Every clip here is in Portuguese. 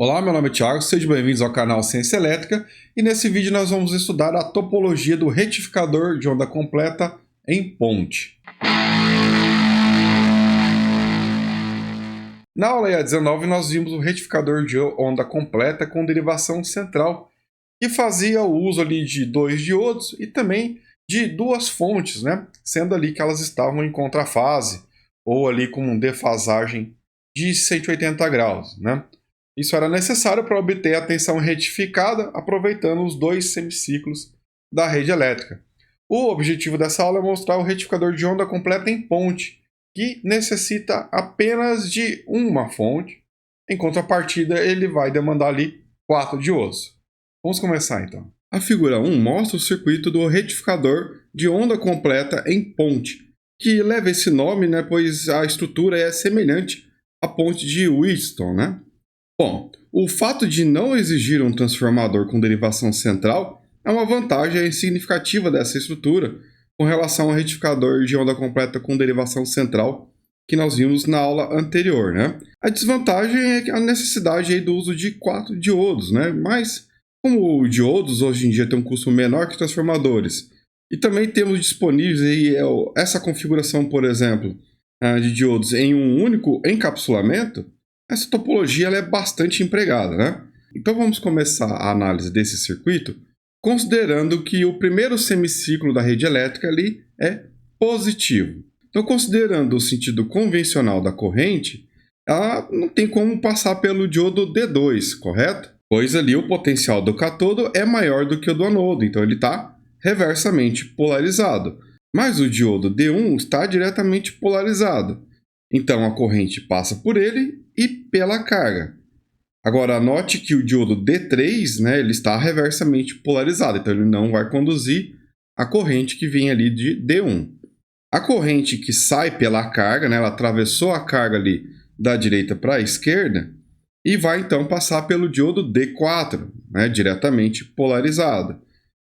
Olá, meu nome é Thiago, sejam bem-vindos ao canal Ciência Elétrica e nesse vídeo nós vamos estudar a topologia do retificador de onda completa em ponte. Na aula EA19 nós vimos o retificador de onda completa com derivação central que fazia o uso ali de dois diodos e também de duas fontes, sendo ali que elas estavam em contrafase ou ali com defasagem de 180 graus. Isso era necessário para obter a tensão retificada, aproveitando os dois semiciclos da rede elétrica. O objetivo dessa aula é mostrar o retificador de onda completa em ponte, que necessita apenas de uma fonte. Em contrapartida, ele vai demandar ali 4 diodos. Vamos começar então. A figura 1 mostra o circuito do retificador de onda completa em ponte, que leva esse nome, pois a estrutura é semelhante à ponte de Wheatstone, Bom, o fato de não exigir um transformador com derivação central é uma vantagem significativa dessa estrutura com relação ao retificador de onda completa com derivação central que nós vimos na aula anterior. A desvantagem é a necessidade do uso de 4 diodos, mas como diodos hoje em dia têm um custo menor que transformadores e também temos disponíveis essa configuração, por exemplo, de diodos em um único encapsulamento, essa topologia ela é bastante empregada. Então vamos começar a análise desse circuito considerando que o primeiro semiciclo da rede elétrica ali é positivo. Então, considerando o sentido convencional da corrente, ela não tem como passar pelo diodo D2, correto? Pois ali o potencial do cátodo é maior do que o do anodo, então ele está reversamente polarizado. Mas o diodo D1 está diretamente polarizado. Então, a corrente passa por ele e pela carga. Agora, note que o diodo D3 ele está reversamente polarizado, então ele não vai conduzir a corrente que vem ali de D1. A corrente que sai pela carga, ela atravessou a carga ali da direita para a esquerda e vai então passar pelo diodo D4, diretamente polarizado.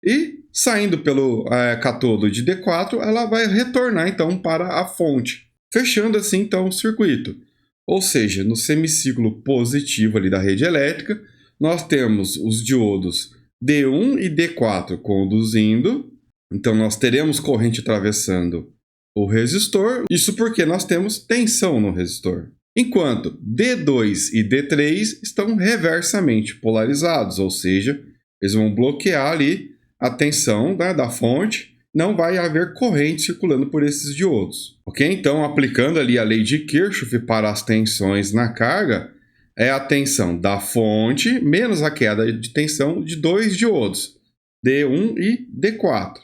E saindo pelo cátodo de D4, ela vai retornar então para a fonte, fechando assim então o circuito. Ou seja, no semiciclo positivo ali da rede elétrica, nós temos os diodos D1 e D4 conduzindo, então nós teremos corrente atravessando o resistor, isso porque nós temos tensão no resistor. Enquanto D2 e D3 estão reversamente polarizados, ou seja, eles vão bloquear ali a tensão da fonte, não vai haver corrente circulando por esses diodos. Ok? Então, aplicando ali a lei de Kirchhoff para as tensões na carga, é a tensão da fonte menos a queda de tensão de dois diodos, D1 e D4.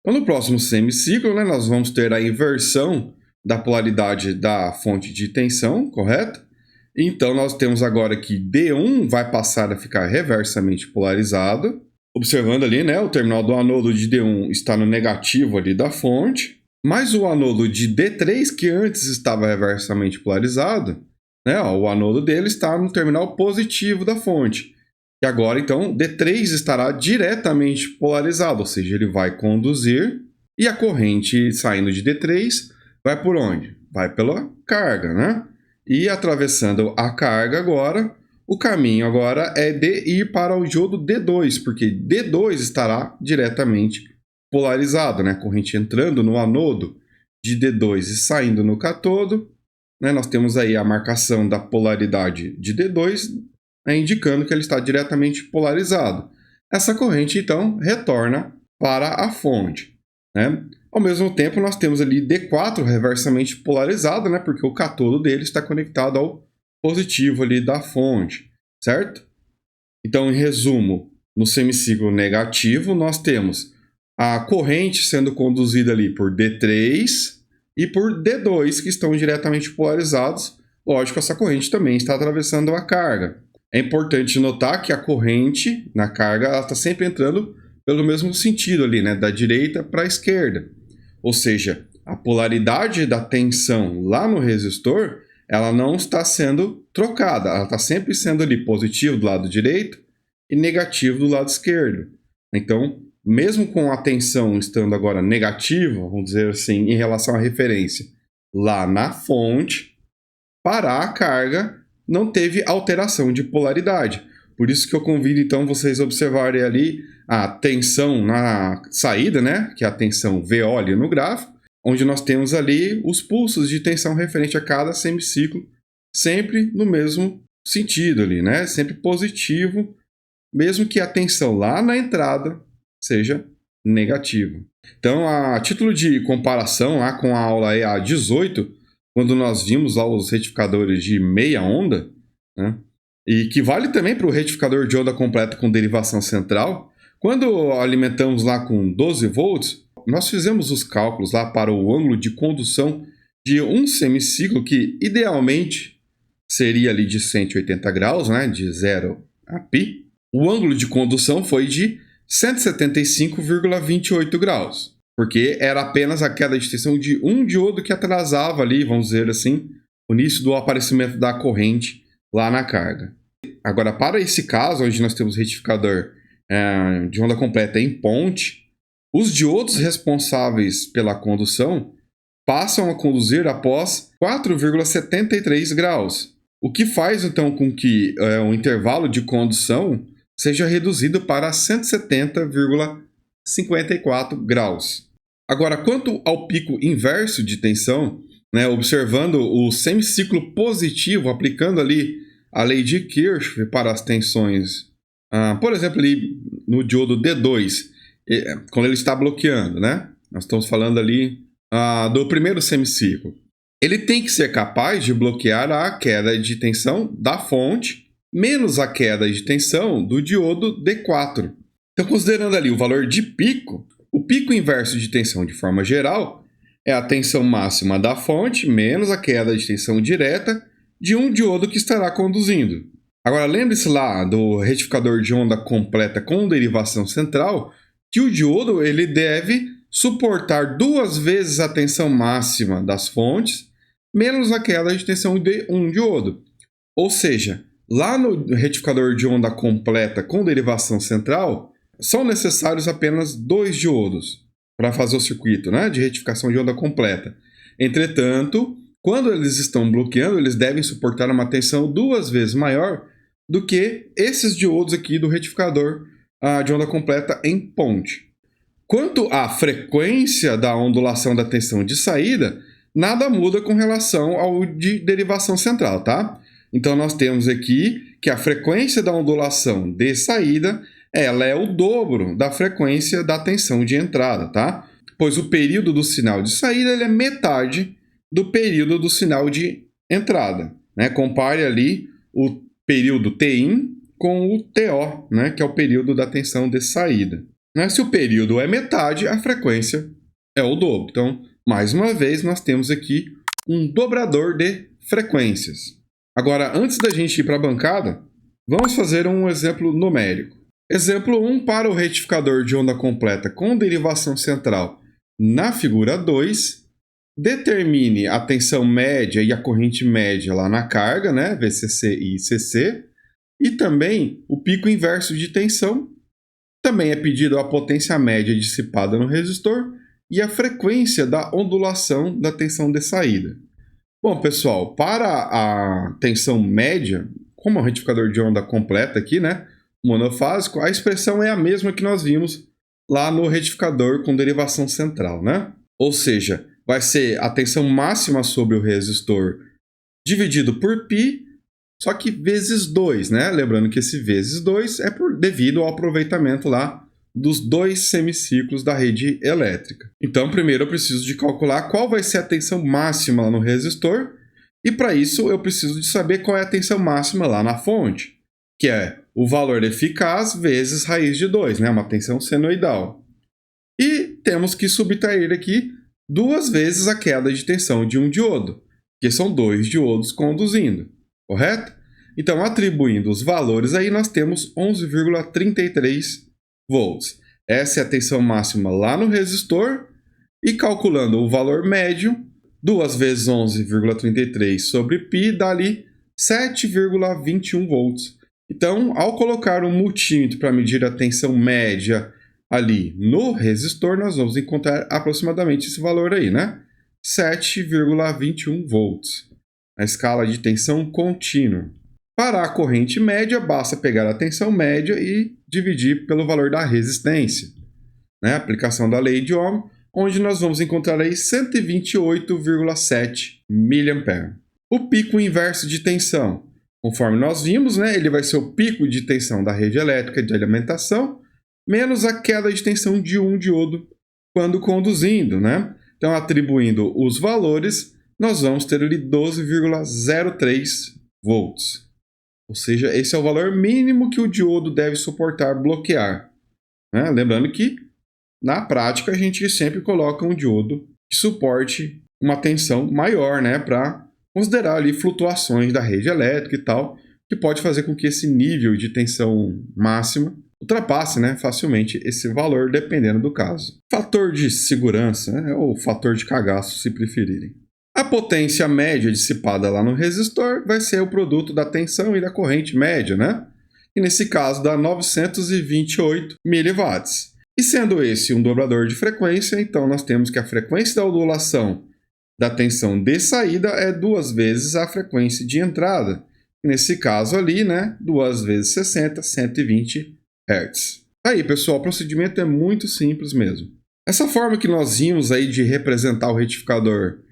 Então, no próximo semiciclo, nós vamos ter a inversão da polaridade da fonte de tensão, correto? Então, nós temos agora que D1 vai passar a ficar reversamente polarizado. Observando ali, o terminal do anodo de D1 está no negativo ali da fonte, mas o anodo de D3, que antes estava reversamente polarizado, o anodo dele está no terminal positivo da fonte. E agora, então, D3 estará diretamente polarizado, ou seja, ele vai conduzir e a corrente saindo de D3 vai por onde? Vai pela carga, E atravessando a carga agora, o caminho agora é de ir para o diodo D2, porque D2 estará diretamente polarizado, A corrente entrando no anodo de D2 e saindo no cátodo, Nós temos aí a marcação da polaridade de D2, indicando que ele está diretamente polarizado. Essa corrente, então, retorna para a fonte, Ao mesmo tempo, nós temos ali D4 reversamente polarizado, porque o cátodo dele está conectado ao positivo ali da fonte, certo? Então, em resumo, no semiciclo negativo, nós temos a corrente sendo conduzida ali por D3 e por D2, que estão diretamente polarizados. Lógico, essa corrente também está atravessando a carga. É importante notar que a corrente na carga está sempre entrando pelo mesmo sentido ali, da direita para a esquerda. Ou seja, a polaridade da tensão lá no resistor ela não está sendo trocada, ela está sempre sendo ali positivo do lado direito e negativo do lado esquerdo. Então, mesmo com a tensão estando agora negativa, vamos dizer assim, em relação à referência lá na fonte, para a carga, não teve alteração de polaridade. Por isso que eu convido então vocês a observarem ali a tensão na saída, né? Que é a tensão VO ali no gráfico, onde nós temos ali os pulsos de tensão referente a cada semiciclo, sempre no mesmo sentido ali, né? Sempre positivo, mesmo que a tensão lá na entrada seja negativa. Então, a título de comparação lá com a aula EA 18, quando nós vimos lá os retificadores de meia onda, né? E que vale também para o retificador de onda completa com derivação central, quando alimentamos lá com 12 volts, nós fizemos os cálculos lá para o ângulo de condução de um semiciclo que idealmente seria ali de 180 graus, né, de 0 a π. O ângulo de condução foi de 175,28 graus, porque era apenas a queda de tensão de um diodo que atrasava ali, vamos dizer assim, o início do aparecimento da corrente lá na carga. Agora, para esse caso, onde nós temos retificador de onda completa em ponte, os diodos responsáveis pela condução passam a conduzir após 4,73 graus, o que faz então com que o intervalo de condução seja reduzido para 170,54 graus. Agora, quanto ao pico inverso de tensão, né, observando o semiciclo positivo, aplicando ali a lei de Kirchhoff para as tensões, por exemplo, ali no diodo D2, quando ele está bloqueando, né? Nós estamos falando ali do primeiro semiciclo. Ele tem que ser capaz de bloquear a queda de tensão da fonte, menos a queda de tensão do diodo D4. Então, considerando ali o valor de pico, o pico inverso de tensão de forma geral é a tensão máxima da fonte menos a queda de tensão direta de um diodo que estará conduzindo. Agora, lembre-se lá do retificador de onda completa com derivação central, que o diodo ele deve suportar 2 vezes a tensão máxima das fontes, menos a queda de tensão de um diodo. Ou seja, lá no retificador de onda completa com derivação central, são necessários apenas 2 diodos para fazer o circuito, né, de retificação de onda completa. Entretanto, quando eles estão bloqueando, eles devem suportar uma tensão 2 vezes maior do que esses diodos aqui do retificador de onda completa em ponte. Quanto à frequência da ondulação da tensão de saída, nada muda com relação ao de derivação central, tá? Então, nós temos aqui que a frequência da ondulação de saída ela é o dobro da frequência da tensão de entrada, tá? Pois o período do sinal de saída ele é metade do período do sinal de entrada, né? Compare ali o período Tin com o TO, né? Que é o período da tensão de saída. Se o período é metade, a frequência é o dobro. Então, mais uma vez, nós temos aqui um dobrador de frequências. Agora, antes da gente ir para a bancada, vamos fazer um exemplo numérico. Exemplo 1 para o retificador de onda completa com derivação central na figura 2. Determine a tensão média e a corrente média lá na carga, né? VCC e ICC. E também o pico inverso de tensão. Também é pedido a potência média dissipada no resistor e a frequência da ondulação da tensão de saída. Bom, pessoal, para a tensão média, como é um retificador de onda completa aqui, né, monofásico, a expressão é a mesma que nós vimos lá no retificador com derivação central, né? Ou seja, vai ser a tensão máxima sobre o resistor dividido por π, só que vezes 2, né? Lembrando que esse vezes 2 é devido ao aproveitamento lá dos 2 semiciclos da rede elétrica. Então, primeiro eu preciso de calcular qual vai ser a tensão máxima lá no resistor, e para isso eu preciso de saber qual é a tensão máxima lá na fonte, que é o valor eficaz vezes raiz de 2, né? Uma tensão senoidal. E temos que subtrair aqui 2 vezes a queda de tensão de um diodo, que são 2 diodos conduzindo. Correto? Então, atribuindo os valores aí, nós temos 11,33 volts. Essa é a tensão máxima lá no resistor. E calculando o valor médio, 2 vezes 11,33 sobre π dá ali 7,21 volts. Então, ao colocar um multímetro para medir a tensão média ali no resistor, nós vamos encontrar aproximadamente esse valor aí, né? 7,21 volts. A escala de tensão contínua. Para a corrente média, basta pegar a tensão média e dividir pelo valor da resistência, né? Aplicação da lei de Ohm, onde nós vamos encontrar aí 128,7 mA. O pico inverso de tensão, conforme nós vimos, né, ele vai ser o pico de tensão da rede elétrica de alimentação, menos a queda de tensão de um diodo quando conduzindo, né? Então, atribuindo os valores, nós vamos ter ali 12,03 volts. Ou seja, esse é o valor mínimo que o diodo deve suportar bloquear, né? Lembrando que, na prática, a gente sempre coloca um diodo que suporte uma tensão maior, né? Para considerar ali flutuações da rede elétrica e tal, que pode fazer com que esse nível de tensão máxima ultrapasse, né, facilmente esse valor, dependendo do caso. Fator de segurança, né, ou fator de cagaço, se preferirem. A potência média dissipada lá no resistor vai ser o produto da tensão e da corrente média, né? E nesse caso dá 928 mW. E sendo esse um dobrador de frequência, então nós temos que a frequência da ondulação da tensão de saída é 2 vezes a frequência de entrada. Nesse caso ali, né, 2 vezes 60, 120 Hz. Aí, pessoal, o procedimento é muito simples mesmo. Essa forma que nós vimos aí de representar o retificador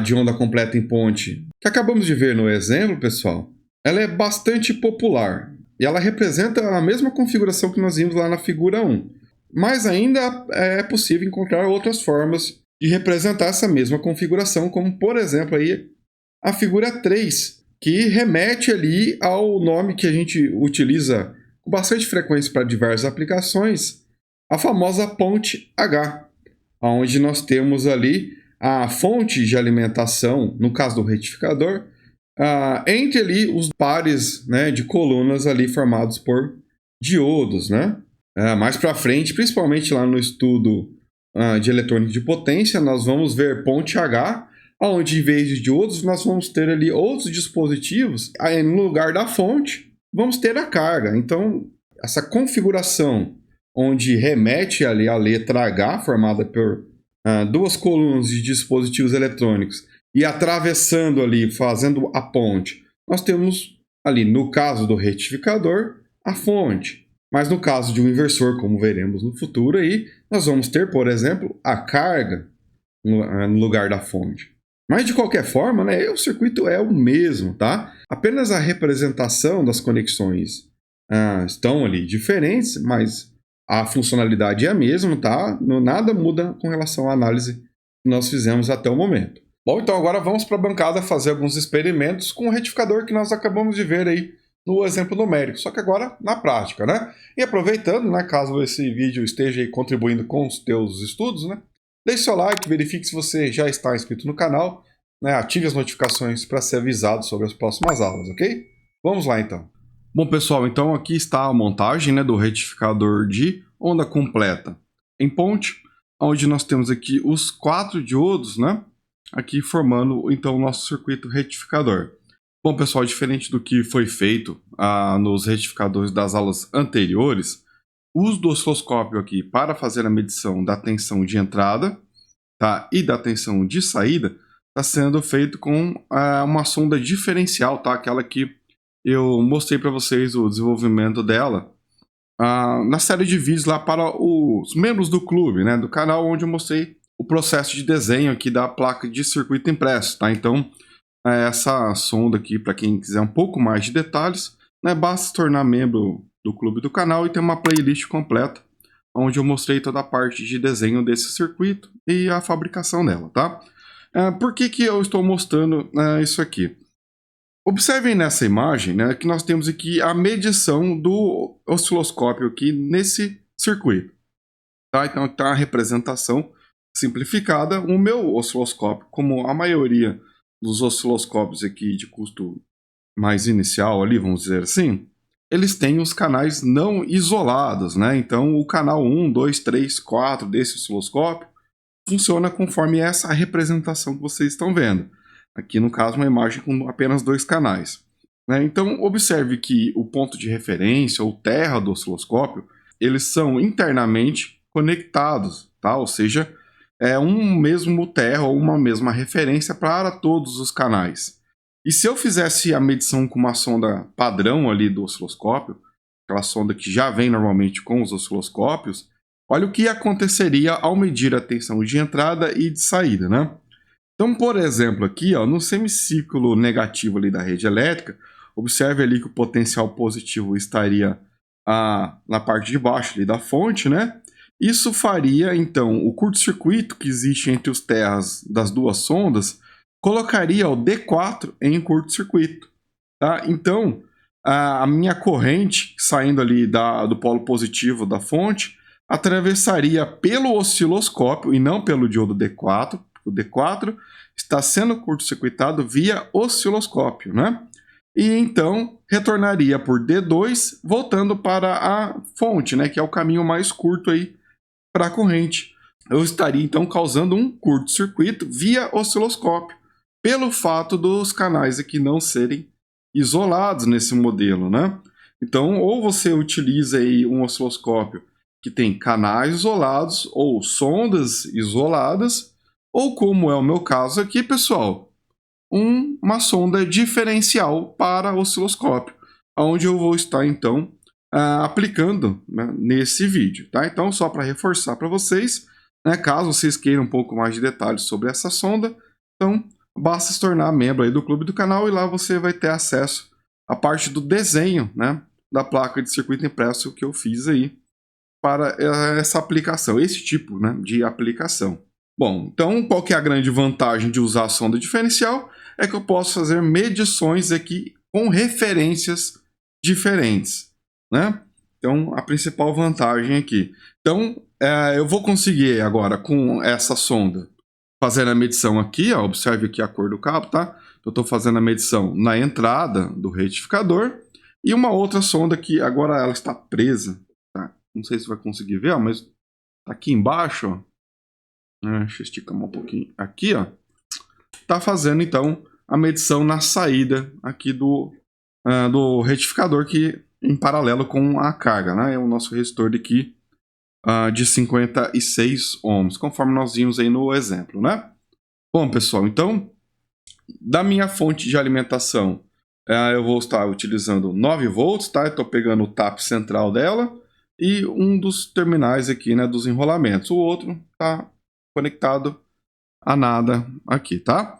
de onda completa em ponte, que acabamos de ver no exemplo, pessoal, ela é bastante popular. E ela representa a mesma configuração que nós vimos lá na figura 1. Mas ainda é possível encontrar outras formas de representar essa mesma configuração, como, por exemplo, aí, a figura 3, que remete ali ao nome que a gente utiliza com bastante frequência para diversas aplicações, a famosa ponte H, onde nós temos ali a fonte de alimentação, no caso do retificador, entre ali os pares, né, de colunas ali formados por diodos, né? Mais para frente, principalmente lá no estudo de eletrônica de potência, nós vamos ver ponte H, onde em vez de diodos nós vamos ter ali outros dispositivos, aí no lugar da fonte vamos ter a carga. Então, essa configuração onde remete ali a letra H, formada por duas colunas de dispositivos eletrônicos, e atravessando ali, fazendo a ponte, nós temos ali, no caso do retificador, a fonte. Mas no caso de um inversor, como veremos no futuro aí, nós vamos ter, por exemplo, a carga no lugar da fonte. Mas de qualquer forma, né, o circuito é o mesmo, tá? Apenas a representação das conexões estão ali diferentes, mas a funcionalidade é a mesma, tá? Nada muda com relação à análise que nós fizemos até o momento. Bom, então agora vamos para a bancada fazer alguns experimentos com o retificador que nós acabamos de ver aí no exemplo numérico, só que agora na prática, né? E aproveitando, né, caso esse vídeo esteja aí contribuindo com os teus estudos, né? Deixe seu like, verifique se você já está inscrito no canal, né? Ative as notificações para ser avisado sobre as próximas aulas, ok? Vamos lá então. Bom, pessoal, então aqui está a montagem, né, do retificador de onda completa em ponte, onde nós temos aqui os 4 diodos, né? Aqui formando então o nosso circuito retificador. Bom, pessoal, diferente do que foi feito nos retificadores das aulas anteriores, o uso do osciloscópio aqui para fazer a medição da tensão de entrada, tá, e da tensão de saída está sendo feito com uma sonda diferencial, tá, aquela que eu mostrei para vocês o desenvolvimento dela na série de vídeos lá para os membros do clube, né, do canal, onde eu mostrei o processo de desenho aqui da placa de circuito impresso, tá? Então, essa sonda aqui, para quem quiser um pouco mais de detalhes, né, basta se tornar membro do clube do canal e ter uma playlist completa, onde eu mostrei toda a parte de desenho desse circuito e a fabricação dela, tá? Por que eu estou mostrando isso aqui? Observem nessa imagem, né, que nós temos aqui a medição do osciloscópio aqui nesse circuito, tá? Então está a representação simplificada. O meu osciloscópio, como a maioria dos osciloscópios aqui de custo mais inicial ali, vamos dizer assim, eles têm os canais não isolados, né? Então o canal 1, 2, 3, 4 desse osciloscópio funciona conforme essa representação que vocês estão vendo. Aqui no caso uma imagem com apenas 2 canais, né? Então observe que o ponto de referência ou terra do osciloscópio, eles são internamente conectados, tá? Ou seja, é um mesmo terra ou uma mesma referência para todos os canais. E se eu fizesse a medição com uma sonda padrão ali do osciloscópio, aquela sonda que já vem normalmente com os osciloscópios, olha o que aconteceria ao medir a tensão de entrada e de saída, né? Então, por exemplo, aqui, ó, no semiciclo negativo ali da rede elétrica, observe ali que o potencial positivo estaria na parte de baixo ali da fonte, né? Isso faria, então, o curto-circuito que existe entre os terras das duas sondas, colocaria o D4 em curto-circuito, tá? Então, a minha corrente, saindo ali do polo positivo da fonte, atravessaria pelo osciloscópio e não pelo diodo D4, o D4 está sendo curto-circuitado via osciloscópio, né? E então retornaria por D2, voltando para a fonte, né? Que é o caminho mais curto aí para a corrente. Eu estaria então causando um curto-circuito via osciloscópio, pelo fato dos canais aqui não serem isolados nesse modelo, né? Então, ou você utiliza aí um osciloscópio que tem canais isolados ou sondas isoladas, ou como é o meu caso aqui, pessoal, uma sonda diferencial para osciloscópio, onde eu vou estar então aplicando, né, nesse vídeo, tá? Então, só para reforçar para vocês, né, caso vocês queiram um pouco mais de detalhes sobre essa sonda, então basta se tornar membro aí do clube do canal e lá você vai ter acesso à parte do desenho, né, da placa de circuito impresso que eu fiz aí para essa aplicação, esse tipo, né, de aplicação. Bom, então qual que é a grande vantagem de usar a sonda diferencial? É que eu posso fazer medições aqui com referências diferentes, né? Então, a principal vantagem aqui. Então, eu vou conseguir agora com essa sonda fazer a medição aqui, ó, observe aqui a cor do cabo, tá? Eu estou fazendo a medição na entrada do retificador e uma outra sonda que agora ela está presa, tá? Não sei se vai conseguir ver, ó, mas aqui embaixo, ó, deixa eu esticar um pouquinho aqui, ó, tá fazendo então a medição na saída aqui do retificador que em paralelo com a carga, né? É o nosso resistor aqui de 56 ohms, conforme nós vimos aí no exemplo, né? Bom, pessoal, então, da minha fonte de alimentação, eu vou estar utilizando 9 volts, tá? Estou pegando o tap central dela e um dos terminais aqui, né, dos enrolamentos. O outro está conectado a nada aqui, tá?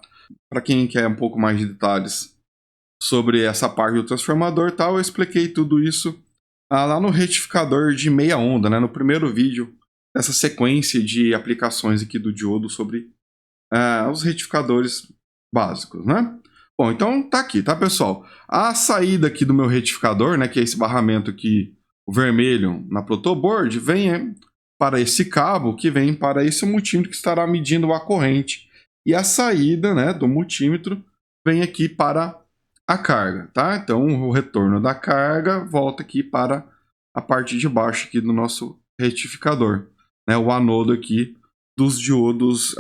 Para quem quer um pouco mais de detalhes sobre essa parte do transformador, tal, eu expliquei tudo isso lá no retificador de meia onda, né? No primeiro vídeo dessa sequência de aplicações aqui do diodo sobre os retificadores básicos, né? Bom, então tá aqui, tá, pessoal? A saída aqui do meu retificador, né, que é esse barramento aqui, o vermelho na protoboard, vem para esse cabo que vem para esse multímetro que estará medindo a corrente. E a saída, né, do multímetro vem aqui para a carga, tá? Então o retorno da carga volta aqui para a parte de baixo aqui do nosso retificador, né? O anodo aqui dos diodos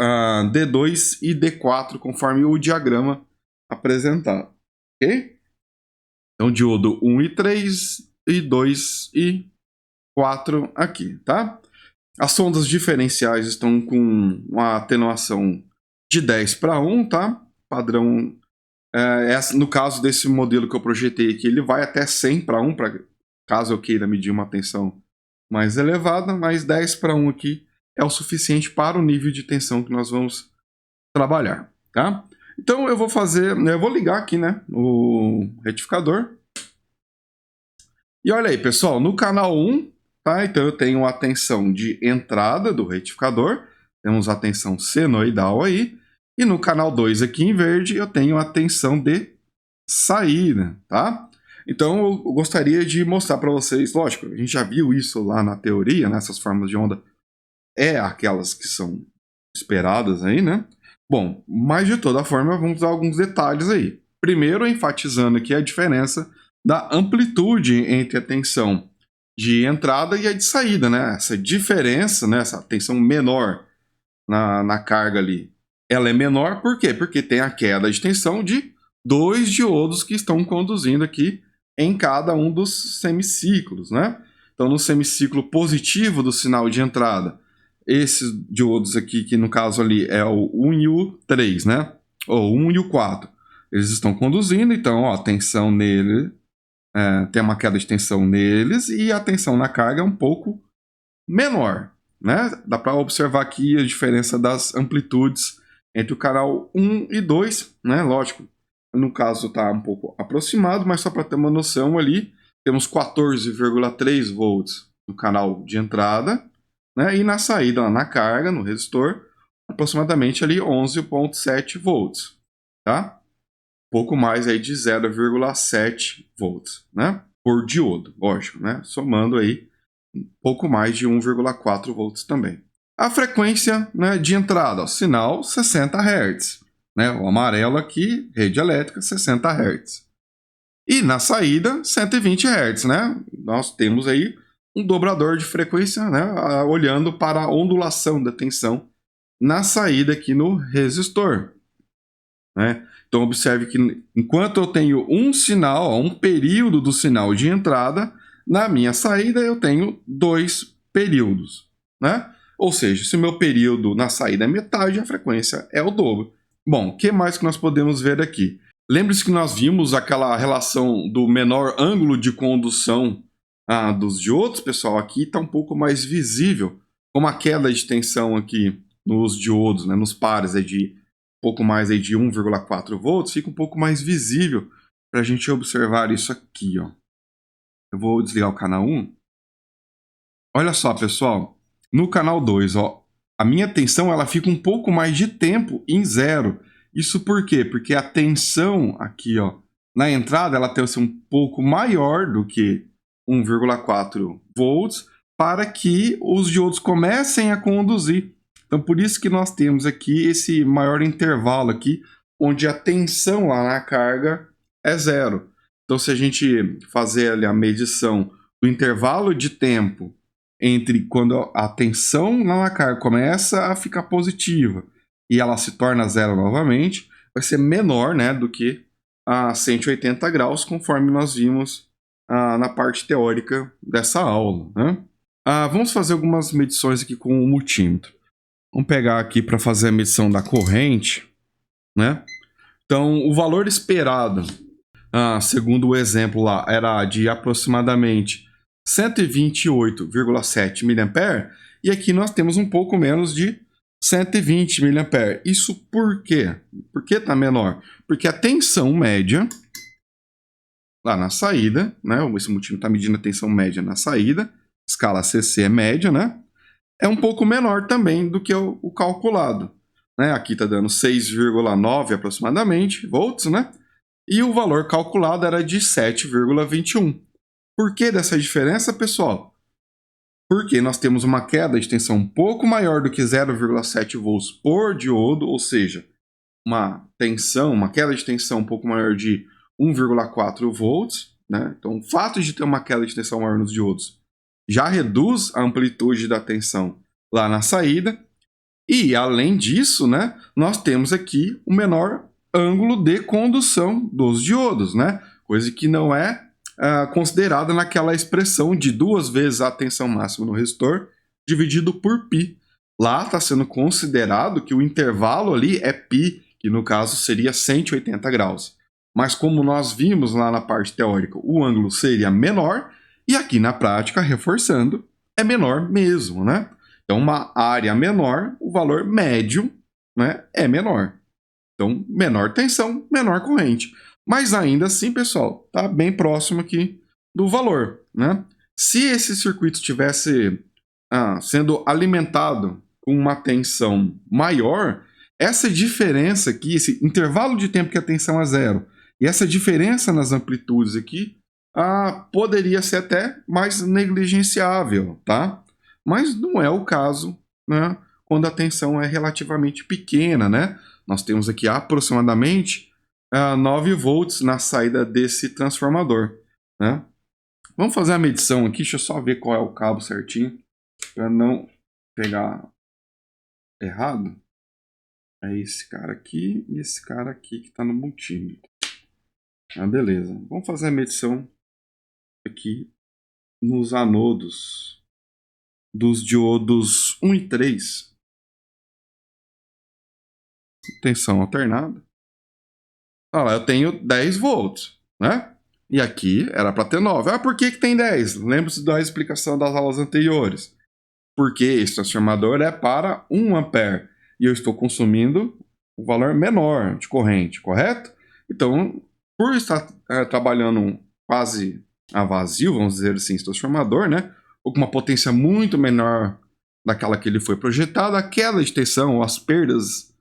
D2 e D4, conforme o diagrama apresentado, ok? Então diodo 1 e 3 e 2 e 4 aqui, tá? As sondas diferenciais estão com uma atenuação de 10 para 1, tá? Padrão, no caso desse modelo que eu projetei aqui, ele vai até 100 para 1, caso eu queira medir uma tensão mais elevada, mas 10 para 1 aqui é o suficiente para o nível de tensão que nós vamos trabalhar, tá? Então eu vou ligar aqui, né, o retificador. E olha aí, pessoal, no canal 1, tá? Então eu tenho a tensão de entrada do retificador, temos a tensão senoidal aí, e no canal 2 aqui em verde eu tenho a tensão de saída, tá? Então eu gostaria de mostrar para vocês, lógico, a gente já viu isso lá na teoria, né? Essas formas de onda aquelas que são esperadas aí, né? Bom, mas de toda forma vamos dar alguns detalhes aí. Primeiro, enfatizando aqui a diferença da amplitude entre a tensão de entrada e a de saída, né? Essa diferença, né? Essa tensão menor na carga ali, ela é menor por quê? Porque tem a queda de tensão de 2 diodos que estão conduzindo aqui em cada um dos semiciclos, né? Então, no semiciclo positivo do sinal de entrada, esses diodos aqui, que no caso ali é o 1 e o 3, né? Ou 1 e o 4, Eles estão conduzindo, então, ó, a tensão nele, tem uma queda de tensão neles e a tensão na carga é um pouco menor, né? Dá para observar aqui a diferença das amplitudes entre o canal 1 e 2, né? Lógico, no caso está um pouco aproximado, mas só para ter uma noção ali, temos 14,3 volts no canal de entrada, né? E na saída, lá na carga, no resistor, aproximadamente ali 11,7 volts, tá? Pouco mais aí de 0,7 volts, né? Por diodo, lógico, né? Somando aí pouco mais de 1,4 volts também. A frequência, né, de entrada, ó, sinal 60 Hz, né? O amarelo aqui, rede elétrica, 60 Hz. E na saída, 120 Hz, né? Nós temos aí um dobrador de frequência, né, olhando para a ondulação da tensão na saída aqui no resistor, né? Então observe que enquanto eu tenho um sinal, um período do sinal de entrada, na minha saída eu tenho 2 períodos, né? Ou seja, se o meu período na saída é metade, a frequência é o dobro. Bom, o que mais que nós podemos ver aqui? Lembre-se que nós vimos aquela relação do menor ângulo de condução dos diodos, pessoal, aqui está um pouco mais visível, como a queda de tensão aqui nos diodos, né, nos pares é de pouco mais aí de 1,4 volts, fica um pouco mais visível para a gente observar isso aqui, ó. Eu vou desligar o canal 1. Olha só, pessoal, no canal 2, ó, a minha tensão ela fica um pouco mais de tempo em zero. Isso por quê? Porque a tensão aqui, ó, na entrada ela tem que ser um pouco maior do que 1,4 volts para que os diodos comecem a conduzir. Então, por isso que nós temos aqui esse maior intervalo aqui, onde a tensão lá na carga é zero. Então, se a gente fazer ali a medição do intervalo de tempo entre quando a tensão lá na carga começa a ficar positiva e ela se torna zero novamente, vai ser menor, né, do que a 180 graus, conforme nós vimos na parte teórica dessa aula, né? Vamos fazer algumas medições aqui com o multímetro. Vamos pegar aqui para fazer a medição da corrente, né? Então, o valor esperado, segundo o exemplo lá, era de aproximadamente 128,7 mA, e aqui nós temos um pouco menos de 120 mA. Isso por quê? Por que está menor? Porque a tensão média lá na saída, né? Esse multímetro está medindo a tensão média na saída, escala CC é média, né? É um pouco menor também do que o calculado, né? Aqui está dando 6,9 aproximadamente volts, né? E o valor calculado era de 7,21. Por que dessa diferença, pessoal? Porque nós temos uma queda de tensão um pouco maior do que 0,7 volts por diodo, ou seja, uma queda de tensão um pouco maior de 1,4 volts, né? Então, o fato de ter uma queda de tensão maior nos diodos já reduz a amplitude da tensão lá na saída. E, além disso, né, nós temos aqui o menor ângulo de condução dos diodos, né? Coisa que não é considerada naquela expressão de 2 vezes a tensão máxima no resistor dividido por π. Lá está sendo considerado que o intervalo ali é π, que no caso seria 180 graus. Mas como nós vimos lá na parte teórica, o ângulo seria menor, e aqui na prática, reforçando, é menor mesmo, né? Então, uma área menor, o valor médio, né, é menor. Então, menor tensão, menor corrente. Mas ainda assim, pessoal, está bem próximo aqui do valor, né? Se esse circuito estivesse sendo alimentado com uma tensão maior, essa diferença aqui, esse intervalo de tempo que a tensão é zero, e essa diferença nas amplitudes aqui, poderia ser até mais negligenciável, tá? Mas não é o caso, né, quando a tensão é relativamente pequena, né? Nós temos aqui aproximadamente 9 volts na saída desse transformador, né? Vamos fazer a medição aqui, deixa eu só ver qual é o cabo certinho, para não pegar errado. É esse cara aqui e esse cara aqui que está no multímetro. Beleza. Vamos fazer a medição aqui nos anodos dos diodos 1 e 3. Tensão alternada. Olha lá, eu tenho 10 volts, né? E aqui era para ter 9. Ah, por que tem 10? Lembre-se da explicação das aulas anteriores. Porque esse transformador é para 1 ampere e eu estou consumindo um valor menor de corrente, correto? Então, por estar trabalhando quase a vazio, vamos dizer assim, esse transformador, né? Ou com uma potência muito menor daquela que ele foi projetado, a queda de tensão ou as perdas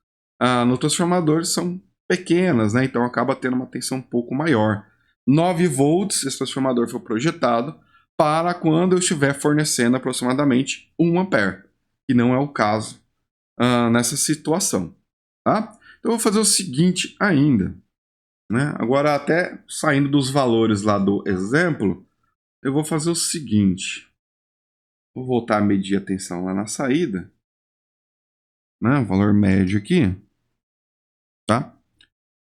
no transformador são pequenas, né? Então acaba tendo uma tensão um pouco maior. 9 volts, esse transformador foi projetado para quando eu estiver fornecendo aproximadamente 1 ampere, que não é o caso nessa situação, tá? Então eu vou fazer o seguinte ainda, né? Agora até saindo dos valores lá do exemplo, eu vou fazer o seguinte, vou voltar a medir a tensão lá na saída, né? O valor médio aqui, tá?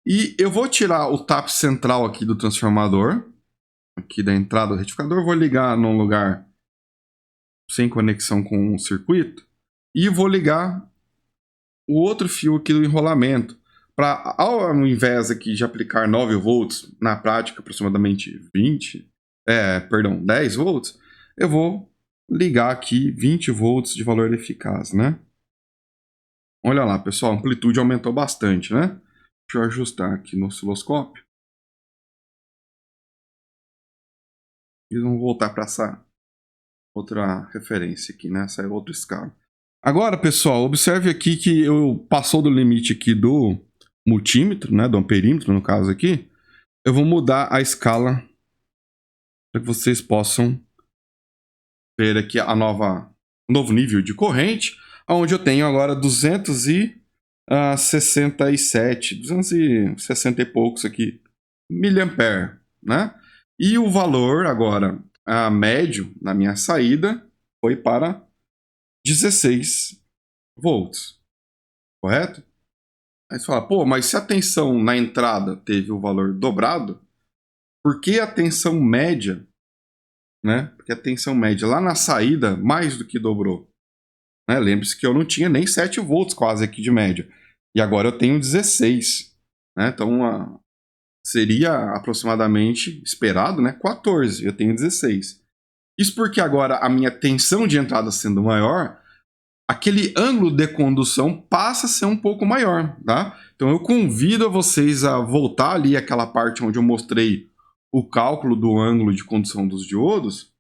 E eu vou tirar o tap central aqui do transformador, aqui da entrada do retificador, vou ligar num lugar sem conexão com o circuito e vou ligar o outro fio aqui do enrolamento para, ao invés aqui de aplicar 9 volts, na prática aproximadamente 10 volts, eu vou ligar aqui 20 volts de valor eficaz, né? Olha lá, pessoal, a amplitude aumentou bastante, né? Deixa eu ajustar aqui no osciloscópio. E vamos voltar para essa outra referência aqui, né? Essa é outra escala. Agora, pessoal, observe aqui que eu passou do limite aqui do multímetro, né? Do amperímetro, no caso aqui. Eu vou mudar a escala para que vocês possam ver aqui o novo nível de corrente, onde eu tenho agora 260 e poucos aqui miliampere, né? E o valor agora médio na minha saída foi para 16 volts, correto? Aí você fala, pô, mas se a tensão na entrada teve o valor dobrado, por que a tensão média, né? Porque a tensão média lá na saída mais do que dobrou, né? Lembre-se que eu não tinha nem 7 volts quase aqui de média, e agora eu tenho 16, né? Então seria aproximadamente esperado, né? 14, eu tenho 16. Isso porque agora a minha tensão de entrada sendo maior, aquele ângulo de condução passa a ser um pouco maior, tá? Então eu convido vocês a voltar ali àquela parte onde eu mostrei o cálculo do ângulo de condução dos diodos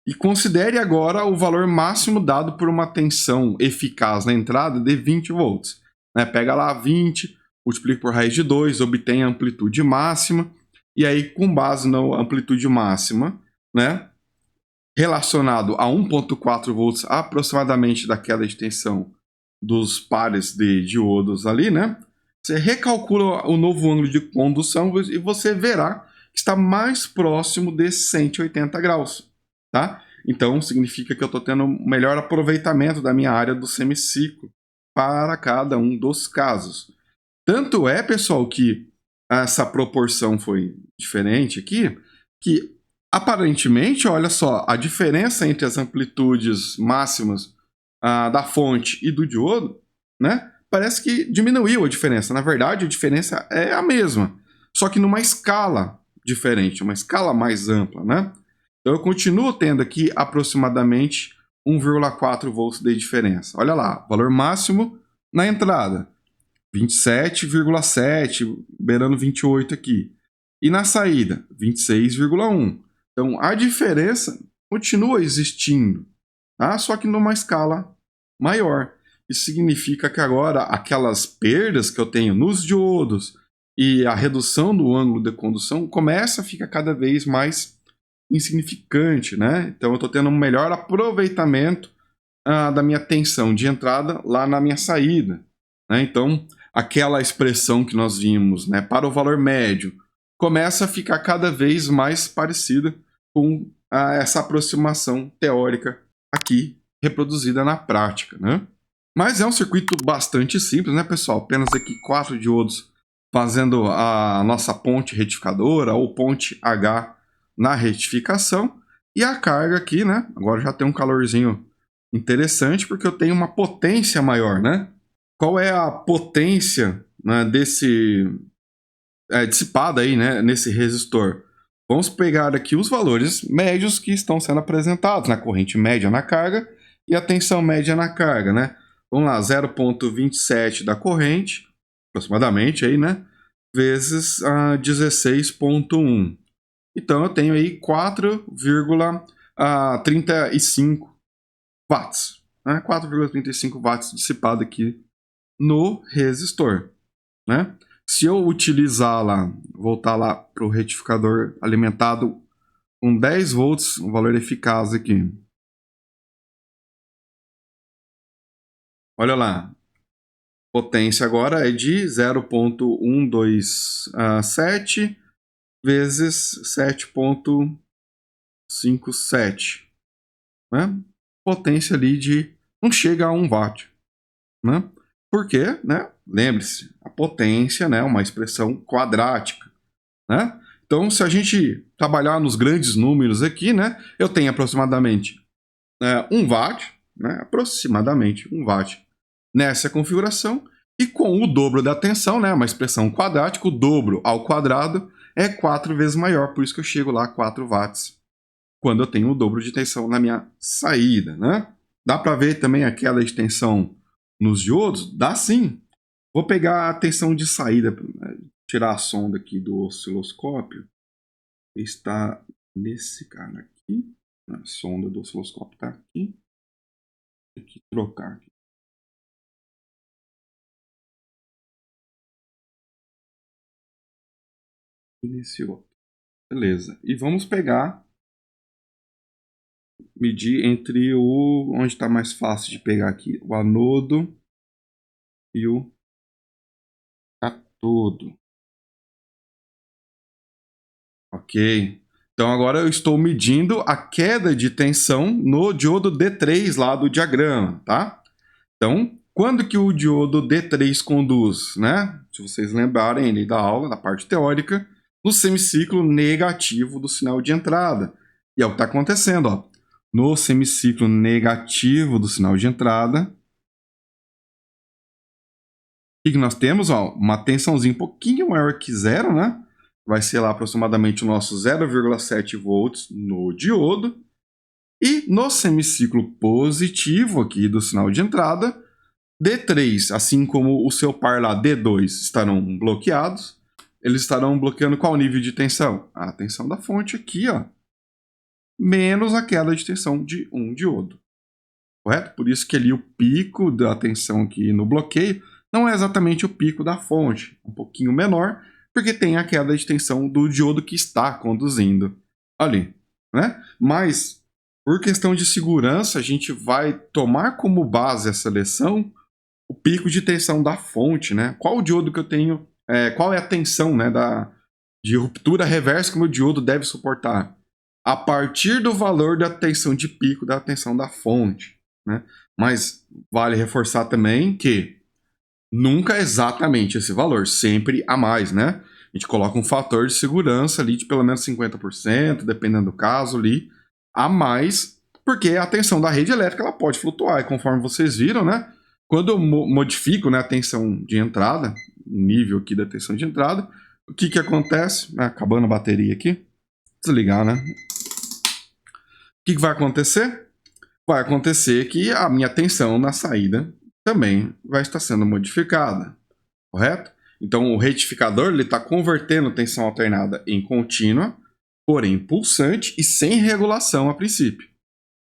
e considere agora o valor máximo dado por uma tensão eficaz na entrada de 20 volts. Né? Pega lá 20, multiplica por raiz de 2, obtém a amplitude máxima, e aí com base na amplitude máxima, né, relacionado a 1.4 volts aproximadamente da queda de tensão dos pares de diodos ali, né? Você recalcula o novo ângulo de condução e você verá que está mais próximo de 180 graus, tá? Então significa que eu estou tendo um melhor aproveitamento da minha área do semiciclo para cada um dos casos. Tanto é, pessoal, que essa proporção foi diferente aqui, que aparentemente, olha só, a diferença entre as amplitudes máximas da fonte e do diodo, né? Parece que diminuiu a diferença. Na verdade, a diferença é a mesma, só que numa escala diferente, uma escala mais ampla, né? Então eu continuo tendo aqui aproximadamente 1,4 volts de diferença. Olha lá, valor máximo na entrada, 27,7, beirando 28 aqui. E na saída, 26,1. Então, a diferença continua existindo, tá? Só que numa escala maior. Isso significa que agora aquelas perdas que eu tenho nos diodos e a redução do ângulo de condução começa a ficar cada vez mais insignificante, né? Então, eu estou tendo um melhor aproveitamento da minha tensão de entrada lá na minha saída, né? Então, aquela expressão que nós vimos, né, para o valor médio, começa a ficar cada vez mais parecida com essa aproximação teórica aqui reproduzida na prática, né? Mas é um circuito bastante simples, né, pessoal? Apenas aqui 4 diodos fazendo a nossa ponte retificadora ou ponte H na retificação. E a carga aqui, né? Agora já tem um calorzinho interessante porque eu tenho uma potência maior, né? Qual é a potência, né, dissipada aí, né, nesse resistor. Vamos pegar aqui os valores médios que estão sendo apresentados na corrente média na carga e a tensão média na carga, né? Vamos lá, 0,27 da corrente, aproximadamente aí, né? Vezes 16,1. Então eu tenho aí 4,35 watts, né? 4,35 watts dissipado aqui no resistor, né? Se eu utilizar lá, voltar lá para o retificador alimentado com 10 volts, um valor eficaz aqui. Olha lá, potência agora é de 0,127 vezes 7,57, né? Potência ali de não chega a 1 watt, né? Por quê, né? Lembre-se, a potência, né, é uma expressão quadrática, né? Então, se a gente trabalhar nos grandes números aqui, né, eu tenho aproximadamente 1 watt, né, aproximadamente 1 watt nessa configuração, e com o dobro da tensão, né, uma expressão quadrática, o dobro ao quadrado é 4 vezes maior, por isso que eu chego lá a 4 watts, quando eu tenho o dobro de tensão na minha saída, né? Dá para ver também a queda de tensão nos diodos? Dá sim. Vou pegar a tensão de saída, tirar a sonda aqui do osciloscópio. Está nesse cara aqui. A sonda do osciloscópio está aqui. Tem que trocar aqui. E nesse outro. Beleza. E vamos pegar, medir entre o... onde está mais fácil de pegar aqui? O anodo e o catodo. Ok. Então agora eu estou medindo a queda de tensão no diodo D3 lá do diagrama, tá? Então, quando que o diodo D3 conduz, né? Se vocês lembrarem ali da aula, da parte teórica, no semiciclo negativo do sinal de entrada. E é o que está acontecendo, ó. No semiciclo negativo do sinal de entrada, o que nós temos? Ó, uma tensãozinha um pouquinho maior que zero, né? Vai ser lá aproximadamente o nosso 0,7 volts no diodo. E no semiciclo positivo aqui do sinal de entrada, D3, assim como o seu par lá D2 estarão bloqueados, eles estarão bloqueando qual nível de tensão? A tensão da fonte aqui, ó, menos a queda de tensão de um diodo. Correto? Por isso que ali o pico da tensão aqui no bloqueio não é exatamente o pico da fonte, um pouquinho menor, porque tem a queda de tensão do diodo que está conduzindo ali, né? Mas, por questão de segurança, a gente vai tomar como base essa lição o pico de tensão da fonte, né? Qual o diodo que eu tenho, qual é a tensão, né, de ruptura reversa que o meu diodo deve suportar? A partir do valor da tensão de pico da tensão da fonte, né? Mas vale reforçar também que nunca é exatamente esse valor, sempre a mais, né? A gente coloca um fator de segurança ali de pelo menos 50%, dependendo do caso ali, a mais, porque a tensão da rede elétrica ela pode flutuar, e conforme vocês viram, né? Quando eu modifico, né, a tensão de entrada, o nível aqui da tensão de entrada, o que que acontece? Acabando a bateria aqui, desligar, né? O que que vai acontecer? Vai acontecer que a minha tensão na saída também vai estar sendo modificada, correto? Então o retificador está convertendo tensão alternada em contínua, porém pulsante e sem regulação a princípio,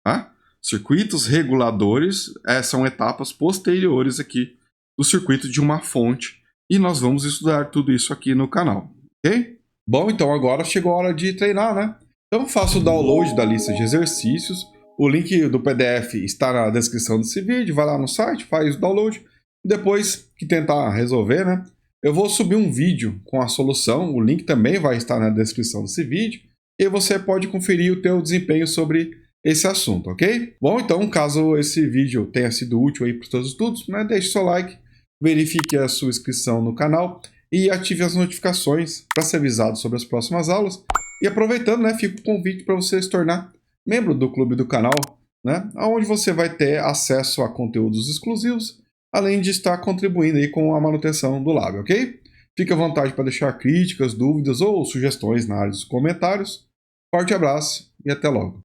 tá? Circuitos reguladores são etapas posteriores aqui do circuito de uma fonte, e nós vamos estudar tudo isso aqui no canal, ok? Bom, então agora chegou a hora de treinar, né? Então faça o download da lista de exercícios. O link do PDF está na descrição desse vídeo. Vai lá no site, faz o download. Depois que tentar resolver, né? Eu vou subir um vídeo com a solução. O link também vai estar na descrição desse vídeo. E você pode conferir o teu desempenho sobre esse assunto, ok? Bom, então, caso esse vídeo tenha sido útil aí para os seus estudos, né? Deixe seu like, verifique a sua inscrição no canal e ative as notificações para ser avisado sobre as próximas aulas. E aproveitando, né, fica o convite para você se tornar membro do clube do canal, né, onde você vai ter acesso a conteúdos exclusivos, além de estar contribuindo aí com a manutenção do lab, ok? Fique à vontade para deixar críticas, dúvidas ou sugestões na área dos comentários. Forte abraço e até logo.